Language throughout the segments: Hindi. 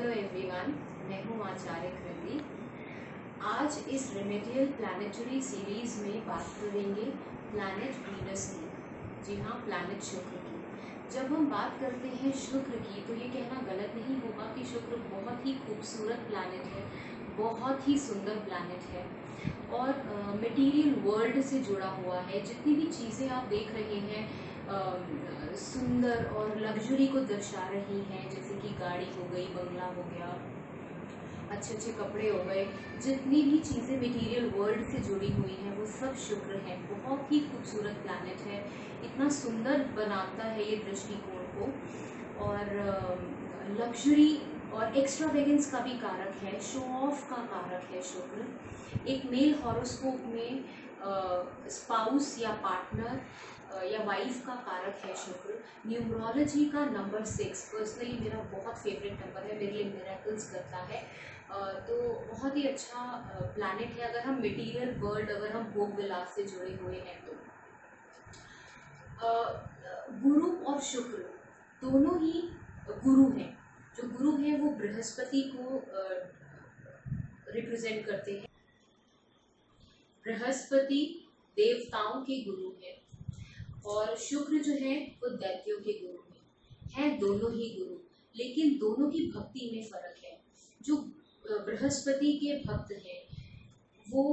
हेलो एवरीवन, मैं हूँ आचार्य कृति। आज इस रेमेडियल प्लानिटरी सीरीज में बात करेंगे प्लैनेट वीनस की। जी हाँ, प्लैनेट शुक्र की। जब हम बात करते हैं शुक्र की तो ये कहना गलत नहीं होगा कि शुक्र बहुत ही खूबसूरत प्लैनेट है, बहुत ही सुंदर प्लैनेट है और मटेरियल वर्ल्ड से जुड़ा हुआ है। जितनी भी चीज़ें आप देख रहे हैं सुंदर और लग्जरी को दर्शा रही हैं, जैसे कि गाड़ी हो गई, बंगला हो गया, अच्छे अच्छे कपड़े हो गए, जितनी भी चीज़ें मटेरियल वर्ल्ड से जुड़ी हुई हैं वो सब शुक्र है। बहुत ही खूबसूरत प्लैनेट है, इतना सुंदर बनाता है ये दृष्टिकोण को और लग्जरी और एक्स्ट्रावेगेंस का भी कारक है, शो ऑफ का कारक है शुक्र। एक मेल हॉरोस्कोप में स्पाउस या पार्टनर या वाइफ का कारक है शुक्र। न्यूमरोलॉजी का नंबर 6 पर्सनली मेरा बहुत फेवरेट नंबर है, मेरे लिए मिरेकल्स करता है। तो बहुत ही अच्छा प्लैनेट है अगर हम मटेरियल वर्ल्ड, अगर हम भोग विलास से जुड़े हुए हैं तो। गुरु और शुक्र दोनों ही गुरु हैं। जो गुरु हैं वो बृहस्पति को रिप्रेजेंट करते हैं। बृहस्पति देवताओं के गुरु हैं और शुक्र जो है वो दैत्यों के गुरु हैं दोनों ही गुरु, लेकिन दोनों की भक्ति में फर्क है। जो बृहस्पति के भक्त हैं वो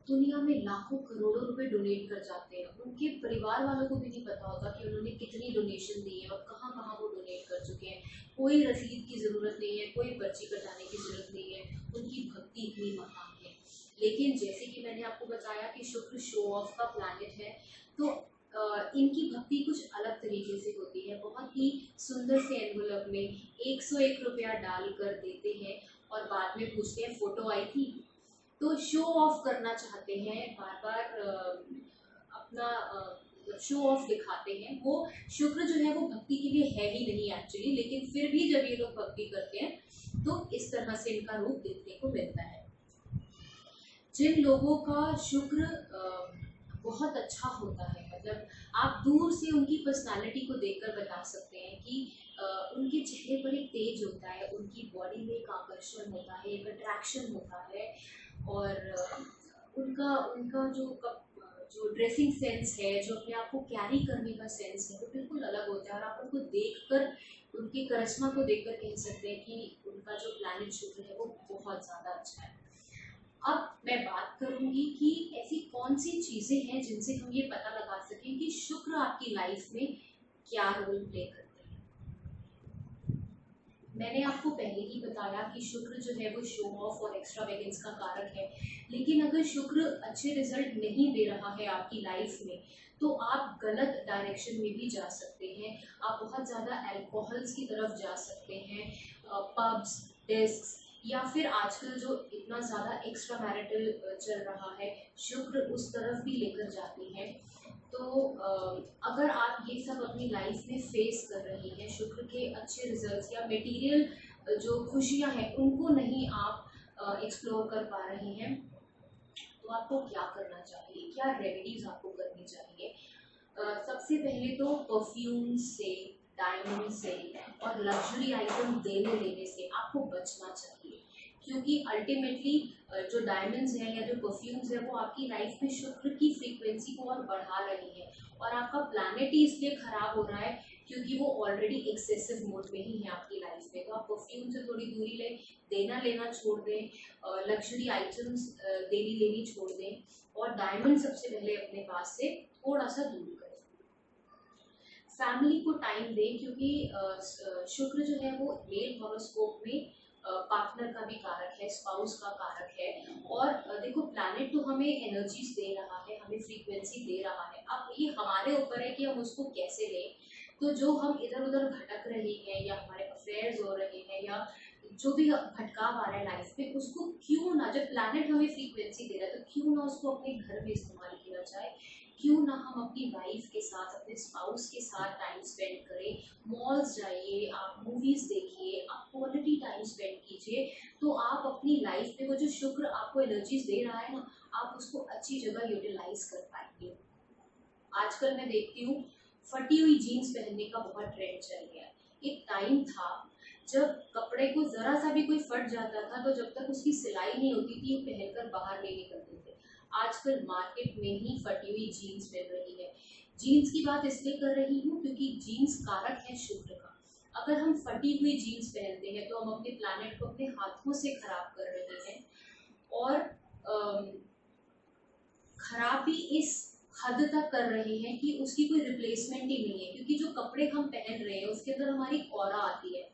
दुनिया में लाखों करोड़ों रुपए डोनेट कर जाते हैं। उनके परिवार वालों को भी नहीं पता होता कि उन्होंने कितनी डोनेशन दी है और कहाँ कहाँ वो डोनेट कर चुके हैं। कोई रसीद की ज़रूरत नहीं है, कोई पर्ची कटाने की ज़रूरत नहीं है, उनकी भक्ति इतनी महान है। लेकिन जैसे कि मैंने आपको बताया कि शुक्र शो ऑफ का प्लैनेट है, तो इनकी भक्ति कुछ अलग तरीके से होती है। बहुत ही सुंदर से एनवलप में 101 रुपया डाल कर देते हैं और बाद में पूछते हैं फोटो आई थी। तो शो ऑफ करना चाहते हैं, बार बार अपना शो ऑफ दिखाते हैं। वो शुक्र जो है वो भक्ति के लिए है ही नहीं एक्चुअली, लेकिन फिर भी जब ये लोग भक्ति करते हैं तो इस तरह से इनका रूप देखने को मिलता है। जिन लोगों का शुक्र बहुत अच्छा होता है, मतलब आप दूर से उनकी पर्सनालिटी को देखकर बता सकते हैं कि उनके चेहरे पर एक तेज होता है, उनकी बॉडी में एक आकर्षण होता है, एक अट्रैक्शन होता है और उनका उनका जो ड्रेसिंग सेंस है, जो अपने आप को कैरी करने का सेंस है, वो बिल्कुल अलग होता है और आप उनको देखकर, उनकी करिश्मा को देखकर कह सकते हैं कि उनका जो प्लैनेट शुक्र है वो बहुत ज़्यादा अच्छा है। अब मैं बात करूंगी कि ऐसी कौन सी चीज़ें हैं जिनसे हम ये पता लगा सकें कि शुक्र आपकी लाइफ में क्या रोल प्ले करते हैं। मैंने आपको पहले ही बताया कि शुक्र जो है वो शो ऑफ और एक्स्ट्रावेगेंस का कारक है, लेकिन अगर शुक्र अच्छे रिजल्ट नहीं दे रहा है आपकी लाइफ में तो आप गलत डायरेक्शन में भी जा सकते हैं। आप बहुत ज़्यादा अल्कोहल्स की तरफ जा सकते हैं, पब्स, डेस्क, या फिर आजकल जो इतना ज़्यादा एक्स्ट्रा मैरिटल चल रहा है, शुक्र उस तरफ भी लेकर जाती है। तो अगर आप ये सब अपनी लाइफ में फेस कर रहे हैं, शुक्र के अच्छे रिजल्ट्स या मटेरियल जो खुशियां हैं उनको नहीं आप एक्सप्लोर कर पा रहे हैं, तो आपको क्या करना चाहिए, क्या रेमेडीज आपको करनी चाहिए। सबसे पहले तो परफ्यूम से, डायमंड से और लग्जरी आइटम देने लेने से आपको बचना चाहिए, क्योंकि अल्टीमेटली जो डायमंड्स हैं या जो परफ्यूम्स हैं वो आपकी लाइफ में शुक्र की फ्रीक्वेंसी को और बढ़ा रही है और आपका प्लैनेट ही इसलिए खराब हो रहा है क्योंकि वो ऑलरेडी एक्सेसिव मोड में ही है आपकी लाइफ में। तो आप परफ्यूम से थोड़ी दूरी लें, देना लेना छोड़ दें, लग्जरी आइटम्स देनी लेनी छोड़ दें और डायमंड सबसे पहले अपने पास से थोड़ा सा दूर करें। फैमिली को टाइम दें, क्योंकि शुक्र जो है वो मेल हॉरोस्कोप में पार्टनर का भी कारक है, स्पाउस का कारक है। और देखो, प्लैनेट तो हमें एनर्जीज दे रहा है, हमें फ्रीक्वेंसी दे रहा है, अब ये हमारे ऊपर है कि हम उसको कैसे लें। तो जो हम इधर उधर भटक रहे हैं या हमारे अफेयर्स हो रहे हैं या जो भी भटकाव आ रहा है लाइफ में, उसको क्यों ना, जब प्लैनेट हमें फ्रीक्वेंसी दे रहा है तो क्यों ना उसको अपने घर में इस्तेमाल किया जाए। क्यों ना हम अपनी वाइफ के साथ, अपने स्पाउस के साथ टाइम स्पेंड करें। मॉल्स जाइए, आप मूवीज़ देखिए, आप क्वालिटी टाइम स्पेंड कीजिए, तो आप अपनी लाइफ में वो जो शुक्र आपको एनर्जीज दे रहा है ना, आप उसको अच्छी जगह यूटिलाइज कर पाएंगे। आजकल मैं देखती हूँ फटी हुई जीन्स पहनने का बहुत ट्रेंड चल गया है। एक टाइम था जब कपड़े को जरा सा भी कोई फट जाता था तो जब तक उसकी सिलाई नहीं होती थी वो पहनकर बाहर नहीं निकलते थे। आजकल मार्केट में ही फटी हुई जीन्स मिल रही है। जीन्स की बात इसलिए कर रही हूँ क्योंकि जीन्स कारक है शुक्र का। अगर हम फटी हुई जीन्स पहनते हैं तो हम अपने प्लानेट को अपने हाथों से खराब कर रहे हैं, और खराबी इस हद तक कर रहे हैं कि उसकी कोई रिप्लेसमेंट ही नहीं है। क्योंकि जो कपड़े हम पहन रहे हैं उसके अंदर हमारी ऑरा आती है,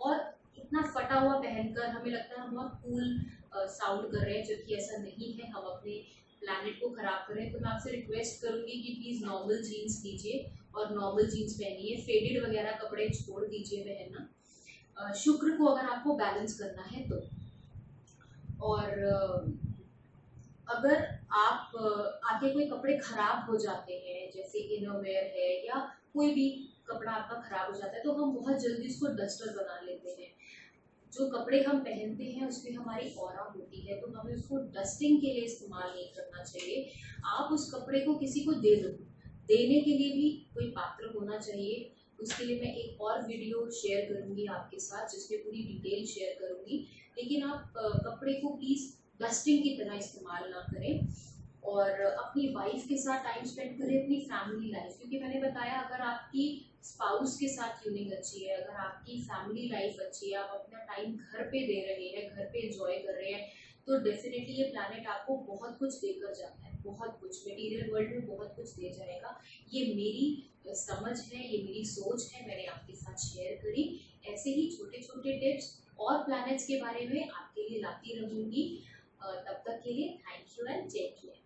और इतना फटा हुआ पहनकर हमें लगता है हम बहुत कूल साउंड कर रहे हैं, जबकि ऐसा नहीं है। हम अपने प्लैनेट को खराब कर रहे हैं। तो मैं आपसे रिक्वेस्ट करूंगी कि प्लीज़ नॉर्मल जीन्स लीजिए और नॉर्मल जीन्स पहनिए। फेडेड वगैरह कपड़े छोड़ दीजिए पहनना, शुक्र को अगर आपको बैलेंस करना है तो। और अगर आप आपके कोई कपड़े खराब हो जाते हैं, जैसे इनरवेयर है या कोई भी कपड़ा आपका खराब हो जाता है, तो हम बहुत जल्दी उसको डस्टर बना लेते हैं। जो कपड़े हम पहनते हैं उसमें हमारी ऑरा होती है, तो हमें उसको डस्टिंग के लिए इस्तेमाल नहीं करना चाहिए। आप उस कपड़े को किसी को दे दो, देने के लिए भी कोई पात्र होना चाहिए। उसके लिए मैं एक और वीडियो शेयर करूंगी आपके साथ जिसमें पूरी डिटेल शेयर करूंगी। लेकिन आप कपड़े को प्लीज़ डस्टिंग की तरह इस्तेमाल ना करें, और अपनी वाइफ के साथ टाइम स्पेंड करें, अपनी फैमिली लाइफ। क्योंकि मैंने बताया, अगर आपकी स्पाउस के साथ ट्यूनिंग अच्छी है, अगर आपकी फैमिली लाइफ अच्छी है, आप अपना टाइम घर पे दे रहे हैं, घर पे एंजॉय कर रहे हैं, तो डेफिनेटली ये प्लैनेट आपको बहुत कुछ देकर जाता है। बहुत कुछ मटेरियल वर्ल्ड में बहुत कुछ दे जाएगा। ये मेरी समझ है, ये मेरी सोच है, मैंने आपके साथ शेयर करी। ऐसे ही छोटे छोटे टिप्स और प्लैनेट्स के बारे में आपके लिए लाती रहूंगी। तब तक के लिए thank you and take care.